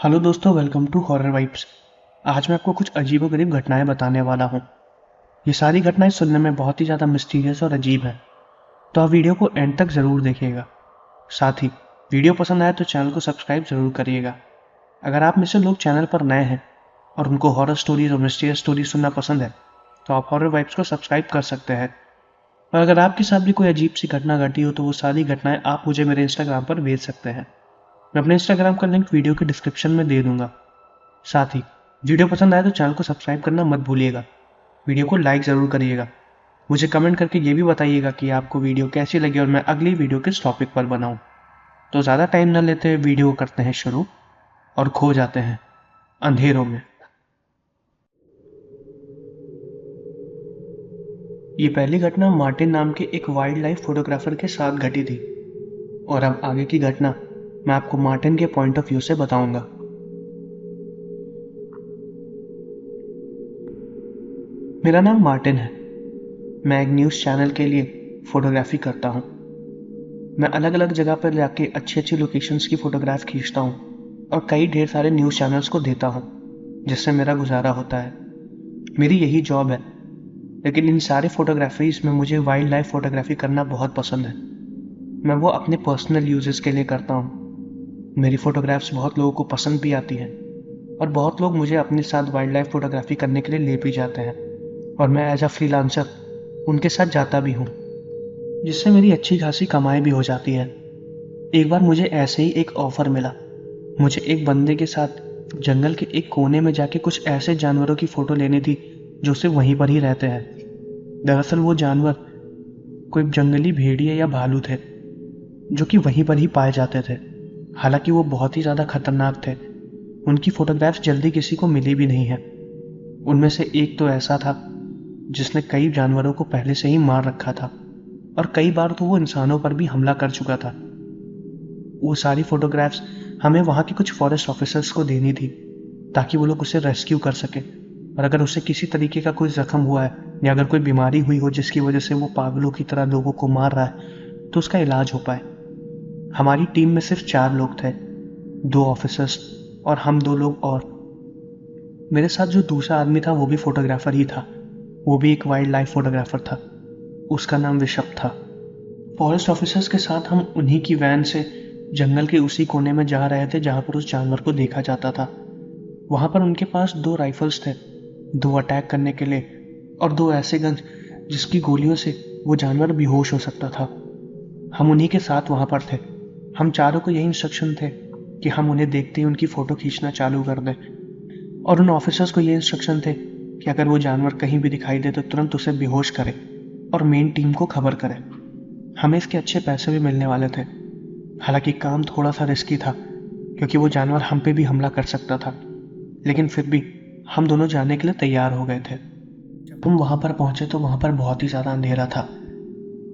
Hello दोस्तों, welcome to horror vibes. आज मैं आपको कुछ अजीबोगरीब घटनाएं बताने वाला हूँ। ये सारी घटनाएं सुनने में बहुत ही ज़्यादा मिस्टीरियस और अजीब हैं, तो आप वीडियो को एंड तक ज़रूर देखिएगा। साथ ही वीडियो पसंद आए तो चैनल को सब्सक्राइब ज़रूर करिएगा। अगर आप में से लोग चैनल पर नए हैं और उनको हॉरर स्टोरीज और मिस्टीरियस स्टोरीज सुनना पसंद है तो आप हॉरर वाइब्स को सब्सक्राइब कर सकते हैं। और अगर आपके साथ भी कोई अजीब सी घटना घटी हो तो वो सारी घटनाएं आप मुझे मेरे इंस्टाग्राम पर भेज सकते हैं। मैं अपने इंस्टाग्राम का लिंक वीडियो के डिस्क्रिप्शन में दे दूंगा। साथ ही वीडियो पसंद आए तो चैनल को सब्सक्राइब करना मत भूलिएगा। वीडियो को लाइक ज़रूर करिएगा। मुझे कमेंट करके ये भी बताइएगा कि आपको वीडियो कैसी लगी और मैं अगली वीडियो किस टॉपिक पर बनाऊं। तो ज़्यादा टाइम न लेते हुए वीडियो करते हैं शुरू और खो जाते हैं अंधेरों में। ये पहली घटना मार्टिन नाम के एक वाइल्ड लाइफ फोटोग्राफर के साथ घटी थी और अब आगे की घटना मैं आपको मार्टिन के पॉइंट ऑफ व्यू से बताऊंगा। मेरा नाम मार्टिन है। मैं एक न्यूज़ चैनल के लिए फोटोग्राफी करता हूँ। मैं अलग अलग जगह पर जाके अच्छी अच्छी लोकेशंस की फ़ोटोग्राफ खींचता हूँ और कई ढेर सारे न्यूज़ चैनल्स को देता हूँ, जिससे मेरा गुजारा होता है। मेरी यही जॉब है। लेकिन इन सारे फोटोग्राफीज में मुझे वाइल्ड लाइफ फोटोग्राफी करना बहुत पसंद है। मैं वो अपने पर्सनल यूजेस के लिए करता हूँ। मेरी फ़ोटोग्राफ्स बहुत लोगों को पसंद भी आती हैं और बहुत लोग मुझे अपने साथ वाइल्ड लाइफ फोटोग्राफी करने के लिए ले भी जाते हैं और मैं एज अ फ्रीलांसर उनके साथ जाता भी हूँ, जिससे मेरी अच्छी खासी कमाई भी हो जाती है। एक बार मुझे ऐसे ही एक ऑफ़र मिला। मुझे एक बंदे के साथ जंगल के एक कोने में जाके कुछ ऐसे जानवरों की फ़ोटो लेनी थी जो सिर्फ वहीं पर ही रहते हैं। दरअसल वो जानवर कोई जंगली भेड़िए या भालू थे जो कि वहीं पर ही पाए जाते थे। हालांकि वो बहुत ही ज़्यादा खतरनाक थे। उनकी फ़ोटोग्राफ्स जल्दी किसी को मिली भी नहीं है। उनमें से एक तो ऐसा था जिसने कई जानवरों को पहले से ही मार रखा था और कई बार तो वो इंसानों पर भी हमला कर चुका था। वो सारी फोटोग्राफ्स हमें वहाँ के कुछ फॉरेस्ट ऑफिसर्स को देनी थी ताकि वो लोग उसे रेस्क्यू कर सके। और अगर उसे किसी तरीके का कोई जख्म हुआ है या अगर कोई बीमारी हुई हो जिसकी वजह से वो पागलों की तरह लोगों को मार रहा है तो उसका इलाज हो पाए। हमारी टीम में सिर्फ 4 लोग थे, 2 ऑफिसर्स और हम 2 लोग और। मेरे साथ जो दूसरा आदमी था वो भी फोटोग्राफर ही था। वो भी एक वाइल्ड लाइफ फोटोग्राफर था। उसका नाम ऋषभ था। फॉरेस्ट ऑफिसर्स के साथ हम उन्हीं की वैन से जंगल के उसी कोने में जा रहे थे जहाँ पर उस जानवर को देखा जाता था। वहाँ पर उनके पास 2 राइफल्स थे, 2 अटैक करने के लिए और 2 ऐसे गन जिसकी गोलियों से वो जानवर बेहोश हो सकता था। हम उन्हीं के साथ वहाँ पर थे। हम चारों को यही इंस्ट्रक्शन थे कि हम उन्हें देखते ही उनकी फ़ोटो खींचना चालू कर दें और उन ऑफिसर्स को ये इंस्ट्रक्शन थे कि अगर वो जानवर कहीं भी दिखाई दे तो तुरंत उसे बेहोश करें और मेन टीम को खबर करें। हमें इसके अच्छे पैसे भी मिलने वाले थे। हालांकि काम थोड़ा सा रिस्की था क्योंकि वो जानवर हम पे भी हमला कर सकता था, लेकिन फिर भी हम दोनों जाने के लिए तैयार हो गए थे। जब हम वहाँ पर पहुँचे तो वहाँ पर बहुत ही ज़्यादा अंधेरा था।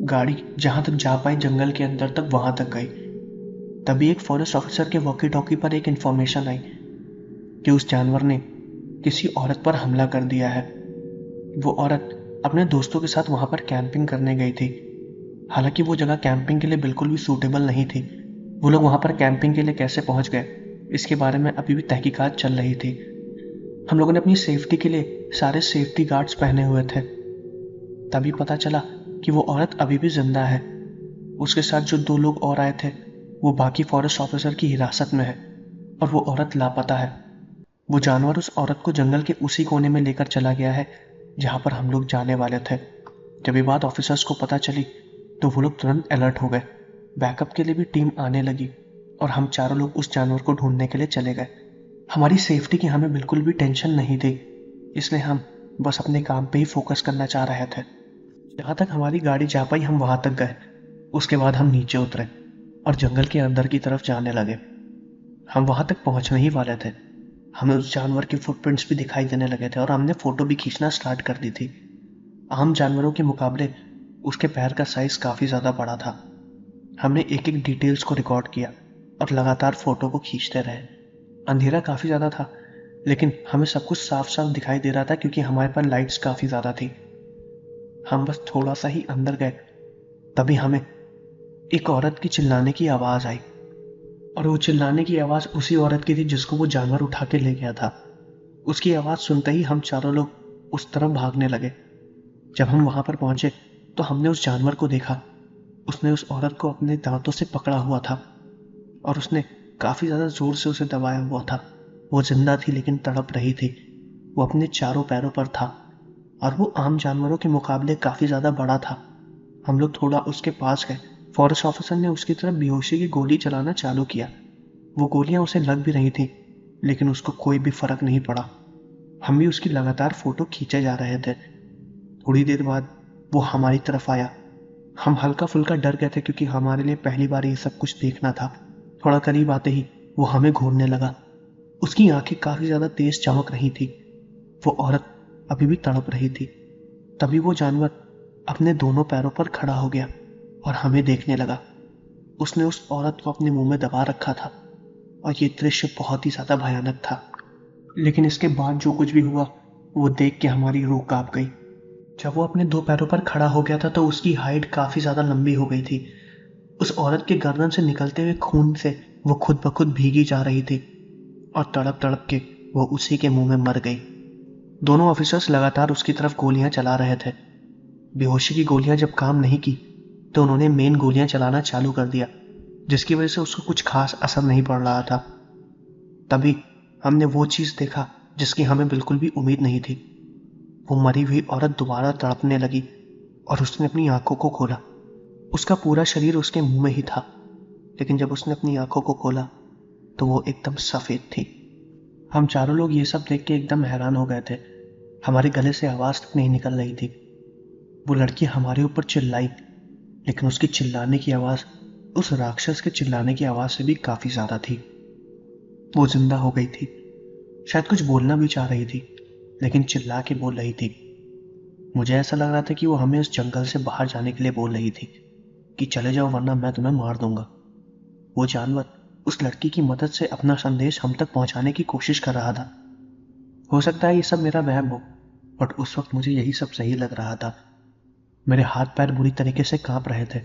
गाड़ी जहाँ तक जा पाई जंगल के अंदर तक वहाँ तक गई। तभी एक फॉरेस्ट ऑफिसर के वॉकी टॉकी पर एक इन्फॉर्मेशन आई कि उस जानवर ने किसी औरत पर हमला कर दिया है। वो औरत अपने दोस्तों के साथ वहाँ पर कैंपिंग करने गई थी। हालांकि वो जगह कैंपिंग के लिए बिल्कुल भी सूटेबल नहीं थी। वो लोग वहाँ पर कैंपिंग के लिए कैसे पहुँच गए इसके बारे में अभी भी तहकीकात चल रही थी। हम लोगों ने अपनी सेफ्टी के लिए सारे सेफ्टी गार्ड्स पहने हुए थे। तभी पता चला कि वो औरत अभी भी जिंदा है। उसके साथ जो 2 लोग और आए थे वो बाकी फॉरेस्ट ऑफिसर की हिरासत में है और वो औरत लापता है। वो जानवर उस औरत को जंगल के उसी कोने में लेकर चला गया है जहाँ पर हम लोग जाने वाले थे। जब ये बात ऑफिसर्स को पता चली तो वो लोग तुरंत अलर्ट हो गए। बैकअप के लिए भी टीम आने लगी और हम चारों लोग उस जानवर को ढूंढने के लिए चले गए। हमारी सेफ्टी की हमें बिल्कुल भी टेंशन नहीं थी, इसलिए हम बस अपने काम पे ही फोकस करना चाह रहे थे। जहाँ तक हमारी गाड़ी जा पाई हम वहाँ तक गए। उसके बाद हम नीचे उतरे और जंगल के अंदर की तरफ जाने लगे। हम वहाँ तक पहुँचने ही वाले थे। हमें उस जानवर के फुटप्रिंट्स भी दिखाई देने लगे थे और हमने फ़ोटो भी खींचना स्टार्ट कर दी थी। आम जानवरों के मुकाबले उसके पैर का साइज़ काफ़ी ज़्यादा बड़ा था। हमने एक एक डिटेल्स को रिकॉर्ड किया और लगातार फ़ोटो को खींचते रहे। अंधेरा काफ़ी ज़्यादा था लेकिन हमें सब कुछ साफ साफ दिखाई दे रहा था क्योंकि हमारे पास लाइट्स काफ़ी ज़्यादा थी। हम बस थोड़ा सा ही अंदर गए तभी हमें एक औरत की चिल्लाने की आवाज़ आई और वो चिल्लाने की आवाज़ उसी औरत की थी जिसको वो जानवर उठा के ले गया था। उसकी आवाज़ सुनते ही हम चारों लोग उस तरफ भागने लगे। जब हम वहां पर पहुंचे तो हमने उस जानवर को देखा। उसने उस औरत को अपने दांतों से पकड़ा हुआ था और उसने काफ़ी ज़्यादा ज़ोर से उसे दबाया हुआ था। वो जिंदा थी लेकिन तड़प रही थी। वो अपने चारों पैरों पर था और वो आम जानवरों के मुकाबले काफ़ी ज़्यादा बड़ा था। हम लोग थोड़ा उसके पास गए। फॉरेस्ट ऑफिसर ने उसकी तरफ बेहोशी की गोली चलाना चालू किया। वो गोलियां उसे लग भी रही थी लेकिन उसको कोई भी फर्क नहीं पड़ा। हम भी उसकी लगातार फोटो खींचे जा रहे थे। थोड़ी देर बाद वो हमारी तरफ आया। हम हल्का फुल्का डर गए थे क्योंकि हमारे लिए पहली बार ये सब कुछ देखना था। थोड़ा करीब आते ही वो हमें घूरने लगा। उसकी आंखें काफी ज्यादा तेज चमक रही थी। वो औरत अभी भी तड़प रही थी। तभी वो जानवर अपने दोनों पैरों पर खड़ा हो गया और हमें देखने लगा। उसने उस औरत को अपने मुंह में दबा रखा था और ये दृश्य बहुत ही ज्यादा भयानक था। लेकिन इसके बाद जो कुछ भी हुआ वो देख के हमारी रूह कांप गई। जब वो अपने दो पैरों पर खड़ा हो गया था तो उसकी हाइट काफी ज्यादा लंबी हो गई थी। उस औरत के गर्दन से निकलते हुए खून से वो खुद ब खुद भीगी जा रही थी और तड़प तड़प के वो उसी के मुंह में मर गई। दोनों ऑफिसर्स लगातार उसकी तरफ गोलियां चला रहे थे। बेहोशी की गोलियां जब काम नहीं की तो उन्होंने मेन गोलियां चलाना चालू कर दिया, जिसकी वजह से उसको कुछ खास असर नहीं पड़ रहा था। तभी हमने वो चीज देखा जिसकी हमें बिल्कुल भी उम्मीद नहीं थी। वो मरी हुई औरत दोबारा तड़पने लगी और उसने अपनी आंखों को खोला। उसका पूरा शरीर उसके मुंह में ही था, लेकिन जब उसने अपनी आंखों को खोला तो वो एकदम सफेद थी। हम चारों लोग ये सब देख के एकदम हैरान हो गए थे। हमारे गले से आवाज तक नहीं निकल रही थी। वो लड़की हमारे ऊपर चिल्लाई, लेकिन उसकी चिल्लाने की आवाज उस राक्षस के चिल्लाने की आवाज से भी काफी ज्यादा थी। वो जिंदा हो गई थी। शायद कुछ बोलना भी चाह रही थी, लेकिन चिल्ला के बोल रही थी। मुझे ऐसा लग रहा था कि वो हमें उस जंगल से बाहर जाने के लिए बोल रही थी कि चले जाओ वरना मैं तुम्हें मार दूंगा। वो जानवर उस लड़की की मदद से अपना संदेश हम तक पहुंचाने की कोशिश कर रहा था। हो सकता है ये सब मेरा वहम हो, बट उस वक्त मुझे यही सब सही लग रहा था। मेरे हाथ पैर बुरी तरीके से कांप रहे थे।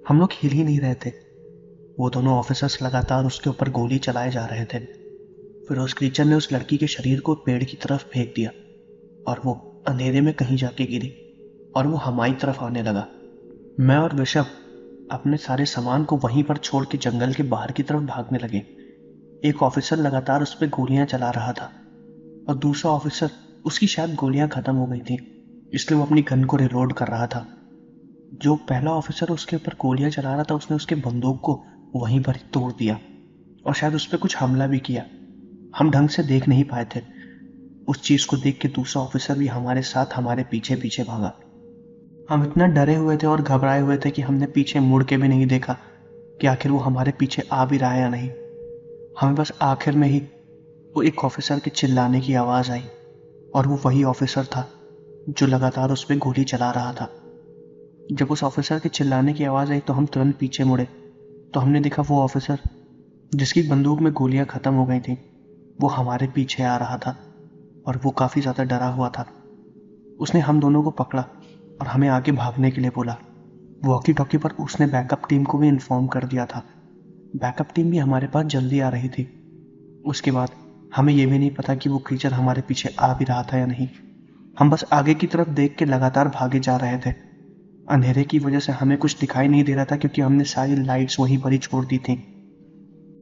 हम लोग हिल ही नहीं रहे थे। वो दोनों ऑफिसर्स लगातार उसके ऊपर गोली चलाए जा रहे थे। फिर उस क्रीचर ने उस लड़की के शरीर को पेड़ की तरफ फेंक दिया और वो अंधेरे में कहीं जाके गिरी और वो हमारी तरफ आने लगा। मैं और ऋषभ अपने सारे सामान को वहीं पर छोड़ के जंगल के बाहर की तरफ भागने लगे। एक ऑफिसर लगातार उस पर गोलियां चला रहा था और दूसरा ऑफिसर, उसकी शायद गोलियां खत्म हो गई थी इसलिए वो अपनी गन को रिलोड कर रहा था। जो पहला ऑफिसर उसके ऊपर गोलियां चला रहा था उसने उसके बंदूक को वहीं पर ही तोड़ दिया और शायद उस पर कुछ हमला भी किया। हम ढंग से देख नहीं पाए थे। उस चीज को देख के दूसरा ऑफिसर भी हमारे साथ हमारे पीछे पीछे भागा। हम इतना डरे हुए थे और घबराए हुए थे कि हमने पीछे मुड़ के भी नहीं देखा कि आखिर वो हमारे पीछे आ भी रहा है या नहीं। हमें बस आखिर में ही वो एक ऑफिसर के चिल्लाने की आवाज आई और वो वही ऑफिसर था जो लगातार उस पर गोली चला रहा था। जब उस ऑफिसर के चिल्लाने की आवाज आई तो हम तुरंत पीछे मुड़े तो हमने देखा वो ऑफिसर जिसकी बंदूक में गोलियां खत्म हो गई थी वो हमारे पीछे आ रहा था और वो काफी ज्यादा डरा हुआ था। उसने हम दोनों को पकड़ा और हमें आगे भागने के लिए बोला। वॉकी टॉकी पर उसने बैकअप टीम को भी इन्फॉर्म कर दिया था। बैकअप टीम भी हमारे पास जल्दी आ रही थी। उसके बाद हमें यह भी नहीं पता कि वो क्रीचर हमारे पीछे आ भी रहा था या नहीं। हम बस आगे की तरफ देख के लगातार भागे जा रहे थे। अंधेरे की वजह से हमें कुछ दिखाई नहीं दे रहा था क्योंकि हमने सारी लाइट्स वहीं पर ही छोड़ दी थी।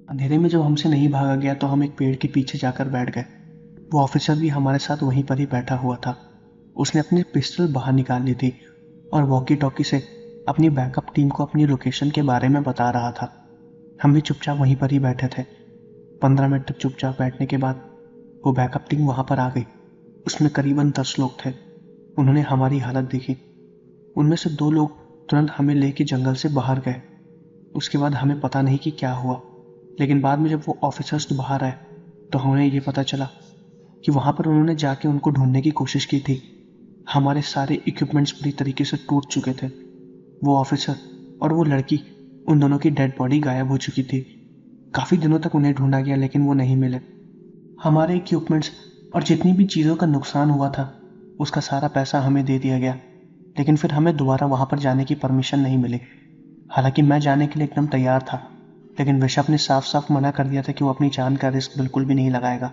अंधेरे में जब हमसे नहीं भागा गया तो हम एक पेड़ के पीछे जाकर बैठ गए। वो ऑफिसर भी हमारे साथ वहीं पर ही बैठा हुआ था। उसने अपनी पिस्टल बाहर निकाल ली थी और वॉकी टॉकी से अपनी बैकअप टीम को अपनी लोकेशन के बारे में बता रहा था। हम भी चुपचाप वहीं पर ही बैठे थे। 15 मिनट तक चुपचाप बैठने के बाद वो बैकअप टीम वहां पर आ गई। उसमें करीबन 10 लोग थे। उन्होंने हमारी हालत देखी। उनमें से 2 लोग तुरंत हमें लेके जंगल से बाहर गए। उसके बाद हमें पता नहीं कि क्या हुआ, लेकिन बाद में जब वो ऑफिसर्स बाहर आए तो हमें ये पता चला कि वहां पर उन्होंने जाके उनको ढूंढने की कोशिश की थी। हमारे सारे इक्विपमेंट्स पूरी तरीके से टूट चुके थे। वो ऑफिसर और वो लड़की, उन दोनों की डेड बॉडी गायब हो चुकी थी। काफी दिनों तक उन्हें ढूंढा गया लेकिन वो नहीं मिले। हमारे इक्विपमेंट्स और जितनी भी चीजों का नुकसान हुआ था उसका सारा पैसा हमें दे दिया गया, लेकिन फिर हमें दोबारा वहां पर जाने की परमिशन नहीं मिली। हालांकि मैं जाने के लिए एकदम तैयार था, लेकिन ऋषभ ने साफ साफ मना कर दिया था कि वो अपनी जान का रिस्क बिल्कुल भी नहीं लगाएगा।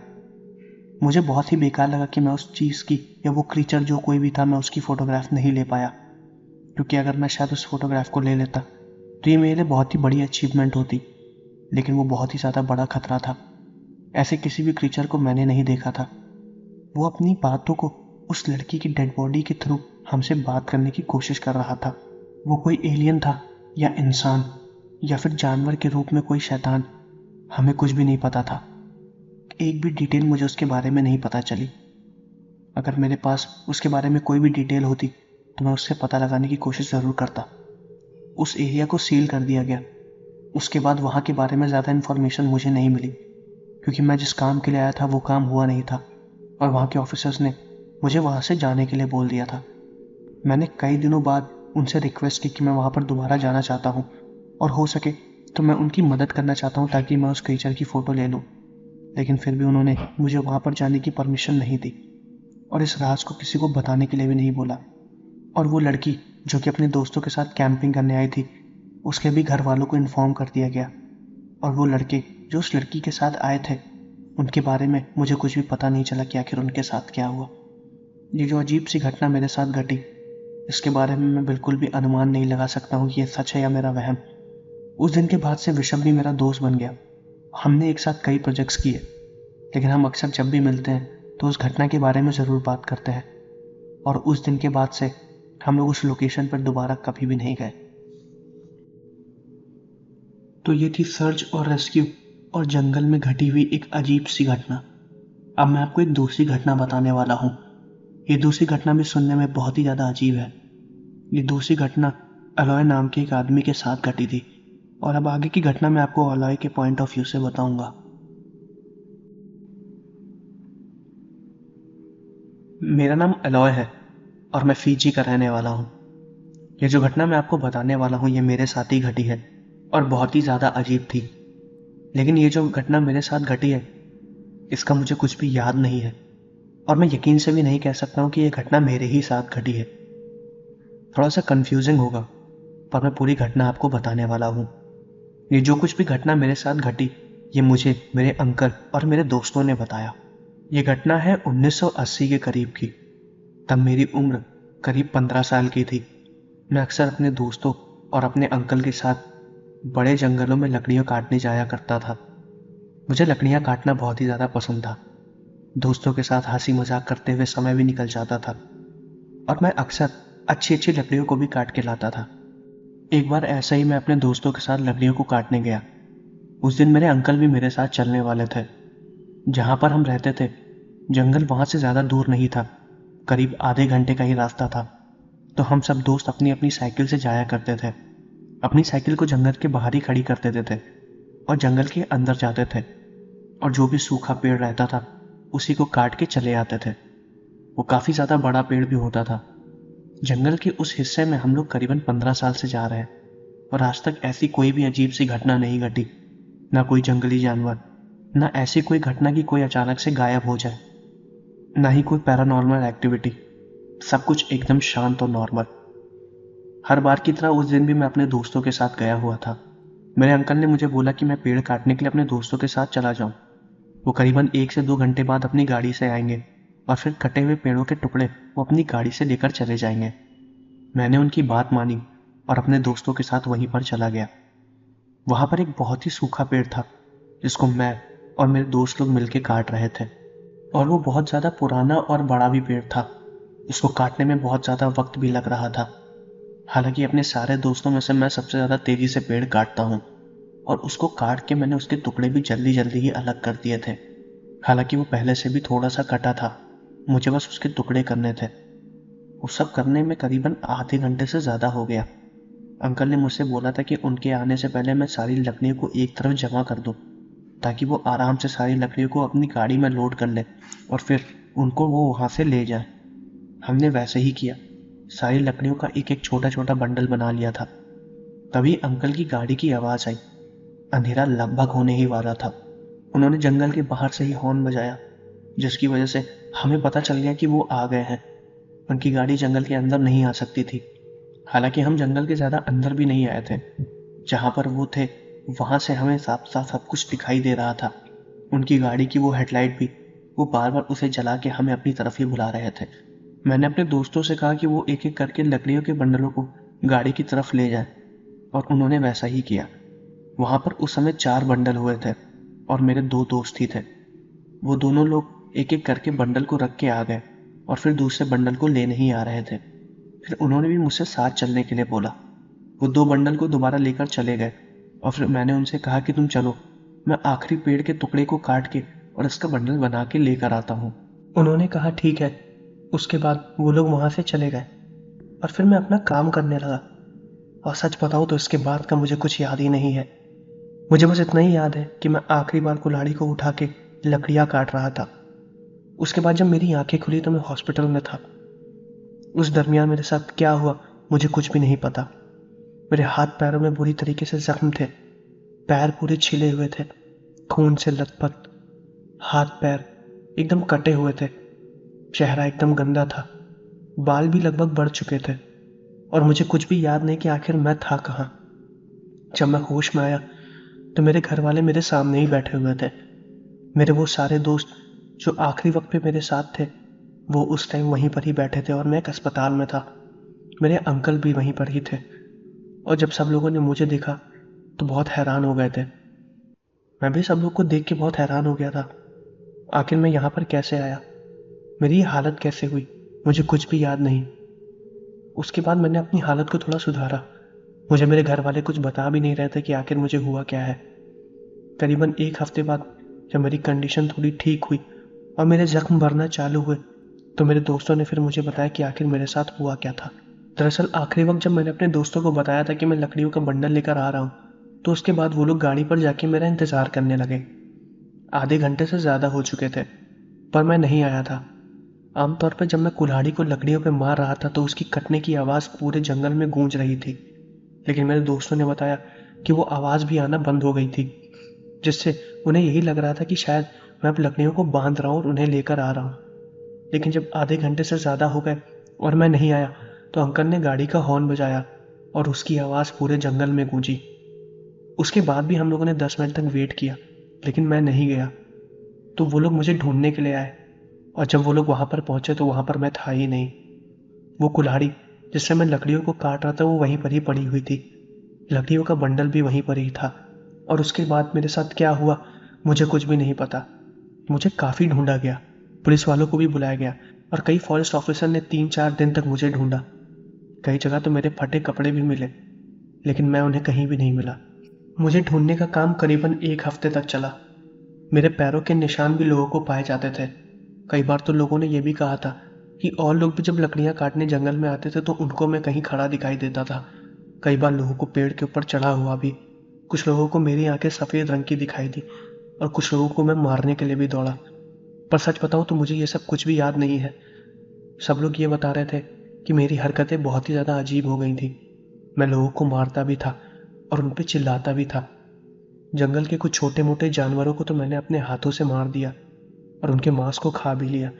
मुझे बहुत ही बेकार लगा कि मैं उस चीज़ की या वो क्रीचर जो कोई भी था मैं उसकी फ़ोटोग्राफ नहीं ले पाया, क्योंकि अगर मैं शायद उस फोटोग्राफ को ले लेता तो ये मेरे लिए बहुत ही बड़ी अचीवमेंट होती। लेकिन वो बहुत ही ज़्यादा बड़ा खतरा था। ऐसे किसी भी क्रीचर को मैंने नहीं देखा था। वो अपनी बातों को उस लड़की की डेड बॉडी के थ्रू हमसे बात करने की कोशिश कर रहा था। वो कोई एलियन था या इंसान या फिर जानवर के रूप में कोई शैतान, हमें कुछ भी नहीं पता था। एक भी डिटेल मुझे उसके बारे में नहीं पता चली। अगर मेरे पास उसके बारे में कोई भी डिटेल होती तो मैं उससे पता लगाने की कोशिश ज़रूर करता। उस एरिया को सील कर दिया गया। उसके बाद वहाँ के बारे में ज़्यादा इन्फॉर्मेशन मुझे नहीं मिली, क्योंकि मैं जिस काम के लिए आया था वो काम हुआ नहीं था और वहाँ के ऑफिसर्स ने मुझे वहाँ से जाने के लिए बोल दिया था। मैंने कई दिनों बाद उनसे रिक्वेस्ट की कि मैं वहाँ पर दोबारा जाना चाहता हूँ और हो सके तो मैं उनकी मदद करना चाहता हूँ ताकि मैं उस क्रीचर की फ़ोटो ले लूँ। लेकिन फिर भी उन्होंने मुझे वहाँ पर जाने की परमिशन नहीं दी और इस राज को किसी को बताने के लिए भी नहीं बोला। और वो लड़की जो कि अपने दोस्तों के साथ कैंपिंग करने आई थी, उसके भी घर वालों को इन्फॉर्म कर दिया गया। और वो लड़के जो उस लड़की के साथ आए थे, उनके बारे में मुझे कुछ भी पता नहीं चला कि आखिर उनके साथ क्या हुआ। ये जो अजीब सी घटना मेरे साथ घटी, इसके बारे में मैं बिल्कुल भी अनुमान नहीं लगा सकता हूँ कि ये सच है या मेरा वहम। उस दिन के बाद से ऋषभ भी मेरा दोस्त बन गया। हमने एक साथ कई प्रोजेक्ट्स किए, लेकिन हम अक्सर जब भी मिलते हैं तो उस घटना के बारे में ज़रूर बात करते हैं। और उस दिन के बाद से हम लोग उस लोकेशन पर दोबारा कभी भी नहीं गए। तो ये थी सर्च और रेस्क्यू और जंगल में घटी हुई एक अजीब सी घटना। अब मैं आपको एक दूसरी घटना बताने वाला हूँ। ये दूसरी घटना भी सुनने में बहुत ही ज़्यादा अजीब है। ये दूसरी घटना अलॉय नाम के एक आदमी के साथ घटी थी और अब आगे की घटना मैं आपको अलॉय के पॉइंट ऑफ व्यू से बताऊंगा। मेरा नाम अलॉय है और मैं फीजी का रहने वाला हूँ। ये जो घटना मैं आपको बताने वाला हूँ ये मेरे साथ ही घटी है और बहुत ही ज़्यादा अजीब थी। लेकिन ये जो घटना मेरे साथ घटी है इसका मुझे कुछ भी याद नहीं है और मैं यकीन से भी नहीं कह सकता हूँ कि ये घटना मेरे ही साथ घटी है। थोड़ा सा कंफ्यूजिंग होगा, पर मैं पूरी घटना आपको बताने वाला हूँ। ये जो कुछ भी घटना मेरे साथ घटी ये मुझे मेरे अंकल और मेरे दोस्तों ने बताया। ये घटना है 1980 के करीब की। तब मेरी उम्र करीब 15 साल की थी। मैं अक्सर अपने दोस्तों और अपने अंकल के साथ बड़े जंगलों में लकड़ियाँ काटने जाया करता था। मुझे लकड़ियाँ काटना बहुत ही ज़्यादा पसंद था। दोस्तों के साथ हंसी मजाक करते हुए समय भी निकल जाता था और मैं अक्सर अच्छी अच्छी लकड़ियों को भी काट के लाता था। एक बार ऐसा ही मैं अपने दोस्तों के साथ लकड़ियों को काटने गया। उस दिन मेरे अंकल भी मेरे साथ चलने वाले थे। जहाँ पर हम रहते थे जंगल वहाँ से ज़्यादा दूर नहीं था, करीब आधे घंटे का ही रास्ता था। तो हम सब दोस्त अपनी अपनी साइकिल से जाया करते थे। अपनी साइकिल को जंगल के बाहर ही खड़ी कर देते थे और जंगल के अंदर जाते थे और जो भी सूखा पेड़ रहता था उसी को काट के चले आते थे। वो काफ़ी ज़्यादा बड़ा पेड़ भी होता था। जंगल के उस हिस्से में हम लोग करीबन 15 साल से जा रहे हैं और आज तक ऐसी कोई भी अजीब सी घटना नहीं घटी। ना कोई जंगली जानवर, ना ऐसी कोई घटना कि कोई अचानक से गायब हो जाए, ना ही कोई पैरानॉर्मल एक्टिविटी। सब कुछ एकदम शांत और नॉर्मल। हर बार की तरह उस दिन भी मैं अपने दोस्तों के साथ गया हुआ था। मेरे अंकल ने मुझे बोला कि मैं पेड़ काटने के लिए अपने दोस्तों के साथ चला जाऊं। वो करीबन 1 से 2 घंटे बाद अपनी गाड़ी से आएंगे और फिर कटे हुए पेड़ों के टुकड़े वो अपनी गाड़ी से लेकर चले जाएंगे। मैंने उनकी बात मानी और अपने दोस्तों के साथ वहीं पर चला गया। वहां पर एक बहुत ही सूखा पेड़ था जिसको मैं और मेरे दोस्त लोग मिलकर काट रहे थे और वो बहुत ज़्यादा पुराना और बड़ा भी पेड़ था। इसको काटने में बहुत ज़्यादा वक्त भी लग रहा था। हालांकि अपने सारे दोस्तों में से मैं सबसे ज़्यादा तेज़ी से पेड़ काटता हूँ और उसको काट के मैंने उसके टुकड़े भी जल्दी जल्दी ही अलग कर दिए थे। हालांकि वो पहले से भी थोड़ा सा कटा था, मुझे बस उसके टुकड़े करने थे। वो सब करने में करीबन आधे घंटे से ज़्यादा हो गया। अंकल ने मुझसे बोला था कि उनके आने से पहले मैं सारी लकड़ियों को एक तरफ जमा कर दूं ताकि वो आराम से सारी लकड़ियों को अपनी गाड़ी में लोड कर ले और फिर उनको वो वहाँ से ले जाए। हमने वैसे ही किया। सारी लकड़ियों का एक एक छोटा छोटा बंडल बना लिया था। तभी अंकल की गाड़ी की आवाज़ आई। अंधेरा लगभग होने ही वाला था। उन्होंने जंगल के बाहर से ही हॉर्न बजाया, जिसकी वजह से हमें पता चल गया कि वो आ गए हैं। उनकी गाड़ी जंगल के अंदर नहीं आ सकती थी। हालांकि हम जंगल के ज़्यादा अंदर भी नहीं आए थे। जहाँ पर वो थे वहाँ से हमें साफ साफ सब कुछ दिखाई दे रहा था। उनकी गाड़ी की वो हेडलाइट भी, वो बार बार उसे जला के हमें अपनी तरफ ही बुला रहे थे। मैंने अपने दोस्तों से कहा कि वो एक एक करके लकड़ियों के बंडलों को गाड़ी की तरफ ले जाए, और उन्होंने वैसा ही किया। वहाँ पर उस समय 4 बंडल हुए थे और मेरे 2 दोस्त ही थे। वो दोनों लोग एक एक करके बंडल को रख के आ गए और फिर दूसरे बंडल को लेने ही आ रहे थे। फिर उन्होंने भी मुझसे साथ चलने के लिए बोला। वो 2 बंडल को दोबारा लेकर चले गए और फिर मैंने उनसे कहा कि तुम चलो, मैं आखिरी पेड़ के टुकड़े को काट के और इसका बंडल बना के लेकर आता हूँ। उन्होंने कहा ठीक है। उसके बाद वो लोग वहाँ से चले गए और फिर मैं अपना काम करने लगा। और सच बताऊँ तो इसके बाद का मुझे कुछ याद ही नहीं है। मुझे बस इतना ही याद है कि मैं आखिरी बार कुल्हाड़ी को उठा के लकड़ियाँ काट रहा था। उसके बाद जब मेरी आंखें खुली तो मैं हॉस्पिटल में था। उस दरमियान मेरे साथ क्या हुआ मुझे कुछ भी नहीं पता। मेरे हाथ पैरों में बुरी तरीके से जख्म थे, पैर पूरे छिले हुए थे, खून से लथपथ, हाथ पैर एकदम कटे हुए थे, चेहरा एकदम गंदा था, बाल भी लगभग बढ़ चुके थे और मुझे कुछ भी याद नहीं कि आखिर मैं था कहाँ। जब मैं होश में आया तो मेरे घर वाले मेरे सामने ही बैठे हुए थे। मेरे वो सारे दोस्त जो आखिरी वक्त पे मेरे साथ थे वो उस टाइम वहीं पर ही बैठे थे और मैं एक अस्पताल में था। मेरे अंकल भी वहीं पर ही थे और जब सब लोगों ने मुझे देखा तो बहुत हैरान हो गए थे। मैं भी सब लोग को देख के बहुत हैरान हो गया था। आखिर मैं यहाँ पर कैसे आया, मेरी ये हालत कैसे हुई, मुझे कुछ भी याद नहीं। उसके बाद मैंने अपनी हालत को थोड़ा सुधारा। मुझे मेरे घर वाले कुछ बता भी नहीं रहे थे कि आखिर मुझे हुआ क्या है। करीबन 1 हफ्ते बाद जब मेरी कंडीशन थोड़ी ठीक हुई और मेरे जख्म भरना चालू हुए तो मेरे दोस्तों ने फिर मुझे बताया कि आखिर मेरे साथ हुआ क्या था। दरअसल आखिरी वक्त जब मैंने अपने दोस्तों को बताया था कि मैं लकड़ियों का बंडल लेकर आ रहा हूँ तो उसके बाद वो लोग गाड़ी पर जाके मेरा इंतज़ार करने लगे। आधे घंटे से ज़्यादा हो चुके थे पर मैं नहीं आया था। आमतौर पर जब मैं कुल्हाड़ी को लकड़ियों पर मार रहा था तो उसकी कटने की आवाज़ पूरे जंगल में गूंज रही थी, लेकिन मेरे दोस्तों ने बताया कि वो आवाज़ भी आना बंद हो गई थी, जिससे उन्हें यही लग रहा था कि शायद मैं अब लकड़ियों को बांध रहा हूँ और उन्हें लेकर आ रहा हूँ। लेकिन जब आधे घंटे से ज़्यादा हो गए और मैं नहीं आया तो अंकल ने गाड़ी का हॉर्न बजाया और उसकी आवाज़ पूरे जंगल में गूंजी। उसके बाद भी हम लोगों ने 10 मिनट तक वेट किया लेकिन मैं नहीं गया, तो वो लोग मुझे ढूंढने के लिए आए और जब वो लोग वहाँ पर पहुँचे तो वहाँ पर मैं था ही नहीं। वो कुल्हाड़ी जिससे मैं लकड़ियों को काट रहा था वो वहीं पर ही पड़ी हुई थी, लकड़ियों का बंडल भी वहीं पर ही था। और उसके बाद मेरे साथ क्या हुआ मुझे कुछ भी नहीं पता। मुझे काफ़ी ढूंढा गया, पुलिस वालों को भी बुलाया गया और कई फॉरेस्ट ऑफिसर ने 3-4 दिन तक मुझे ढूंढा। कई जगह तो मेरे फटे कपड़े भी मिले लेकिन मैं उन्हें कहीं भी नहीं मिला। मुझे ढूंढने का काम करीबन 1 हफ्ते तक चला। मेरे पैरों के निशान भी लोगों को पाए जाते थे। कई बार तो लोगों ने यह भी कहा था कि और लोग भी जब लकड़ियां काटने जंगल में आते थे तो उनको मैं कहीं खड़ा दिखाई देता था। कई बार लोगों को पेड़ के ऊपर चढ़ा हुआ भी। कुछ लोगों को मेरी आंखें सफ़ेद रंग की दिखाई दी और कुछ लोगों को मैं मारने के लिए भी दौड़ा। पर सच बताऊं तो मुझे ये सब कुछ भी याद नहीं है। सब लोग ये बता रहे थे कि मेरी हरकतें बहुत ही ज़्यादा अजीब हो गई थी। मैं लोगों को मारता भी था और उन पर चिल्लाता भी था। जंगल के कुछ छोटे मोटे जानवरों को तो मैंने अपने हाथों से मार दिया और उनके मांस को खा भी लिया।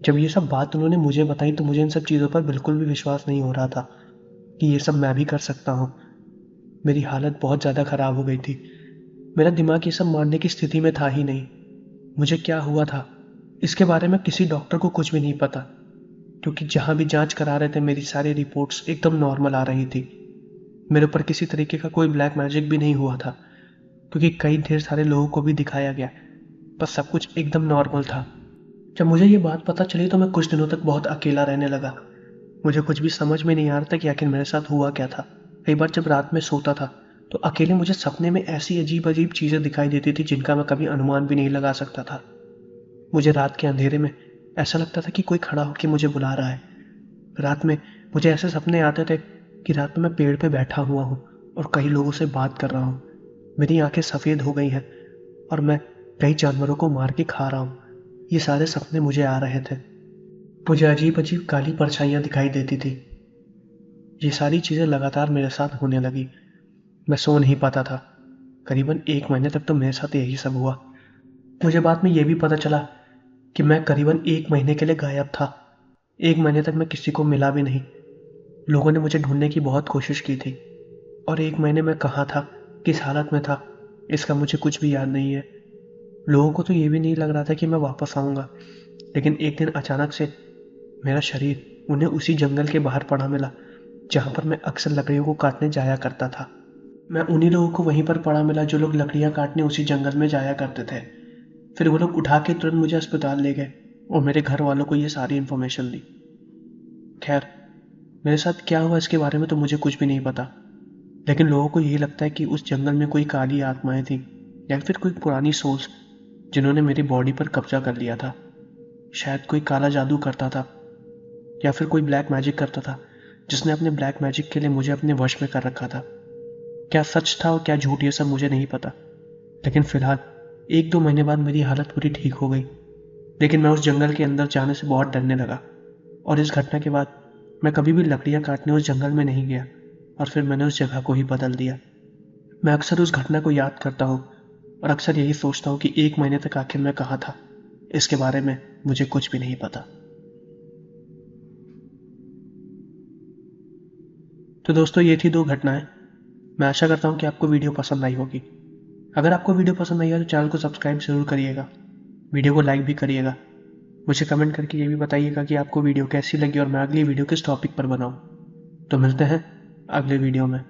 जब ये सब बात उन्होंने मुझे बताई तो मुझे इन सब चीज़ों पर बिल्कुल भी विश्वास नहीं हो रहा था कि ये सब मैं भी कर सकता हूँ। मेरी हालत बहुत ज़्यादा ख़राब हो गई थी। मेरा दिमाग ये सब मानने की स्थिति में था ही नहीं। मुझे क्या हुआ था इसके बारे में किसी डॉक्टर को कुछ भी नहीं पता, क्योंकि जहाँ भी जांच करा रहे थे मेरी सारी रिपोर्ट्स एकदम नॉर्मल आ रही थी। मेरे ऊपर किसी तरीके का कोई ब्लैक मैजिक भी नहीं हुआ था, क्योंकि कई ढेर सारे लोगों को भी दिखाया गया, पर सब कुछ एकदम नॉर्मल था। जब मुझे ये बात पता चली तो मैं कुछ दिनों तक बहुत अकेला रहने लगा। मुझे कुछ भी समझ में नहीं आ रहा था कि आखिर मेरे साथ हुआ क्या था। कई बार जब रात में सोता था तो अकेले मुझे सपने में ऐसी अजीब अजीब चीज़ें दिखाई देती थी जिनका मैं कभी अनुमान भी नहीं लगा सकता था। मुझे रात के अंधेरे में ऐसा लगता था कि कोई खड़ा होकर मुझे बुला रहा है। रात में मुझे ऐसे सपने आते थे कि रात में मैं पेड़ पे बैठा हुआ हूँ और कई लोगों से बात कर रहा हूँ। मेरी आंखें सफ़ेद हो गई हैं और मैं कई जानवरों को मार के खा रहा हूँ। ये सारे सपने मुझे आ रहे थे। मुझे अजीब अजीब काली परछाइयाँ दिखाई देती थी। ये सारी चीज़ें लगातार मेरे साथ होने लगी। मैं सो नहीं पाता था। करीबन 1 महीने तक तो मेरे साथ यही सब हुआ। मुझे बाद में ये भी पता चला कि मैं करीबन 1 महीने के लिए गायब था। 1 महीने तक मैं किसी को मिला भी नहीं। लोगों ने मुझे ढूंढने की बहुत कोशिश की थी और 1 महीने मैं कहाँ था किस हालत में था इसका मुझे कुछ भी याद नहीं है। लोगों को तो ये भी नहीं लग रहा था कि मैं वापस आऊँगा, लेकिन एक दिन अचानक से मेरा शरीर उन्हें उसी जंगल के बाहर पड़ा मिला जहाँ पर मैं अक्सर लकड़ियों को काटने जाया करता था। मैं उन्हीं लोगों को वहीं पर पड़ा मिला जो लोग लकड़ियाँ काटने उसी जंगल में जाया करते थे। फिर वो लोग उठा के तुरंत मुझे अस्पताल ले गए और मेरे घर वालों को ये सारी इन्फॉर्मेशन दी। खैर, मेरे साथ क्या हुआ इसके बारे में तो मुझे कुछ भी नहीं पता, लेकिन लोगों को यही लगता है कि उस जंगल में कोई काली आत्माएं थी या फिर कोई पुरानी सोल्स जिन्होंने मेरी बॉडी पर कब्जा कर लिया था। शायद कोई काला जादू करता था या फिर कोई ब्लैक मैजिक करता था जिसने अपने ब्लैक मैजिक के लिए मुझे अपने वश में कर रखा था। क्या सच था और क्या झूठ ये सब मुझे नहीं पता, लेकिन फिलहाल 1-2 महीने बाद मेरी हालत पूरी ठीक हो गई। लेकिन मैं उस जंगल के अंदर जाने से बहुत डरने लगा और इस घटना के बाद मैं कभी भी लकड़ियाँ काटने उस जंगल में नहीं गया और फिर मैंने उस जगह को ही बदल दिया। मैं अक्सर उस घटना को याद करता हूँ और अक्सर यही सोचता हूँ कि 1 महीने तक आखिर मैं कहाँ था। इसके बारे में मुझे कुछ भी नहीं पता। तो दोस्तों, ये थी 2 घटनाएं। मैं आशा करता हूँ कि आपको वीडियो पसंद आई होगी। अगर आपको वीडियो पसंद आई है तो चैनल को सब्सक्राइब जरूर करिएगा, वीडियो को लाइक भी करिएगा। मुझे कमेंट करके ये भी बताइएगा कि आपको वीडियो कैसी लगी और मैं अगली वीडियो किस टॉपिक पर बनाऊँ। तो मिलते हैं अगले वीडियो में।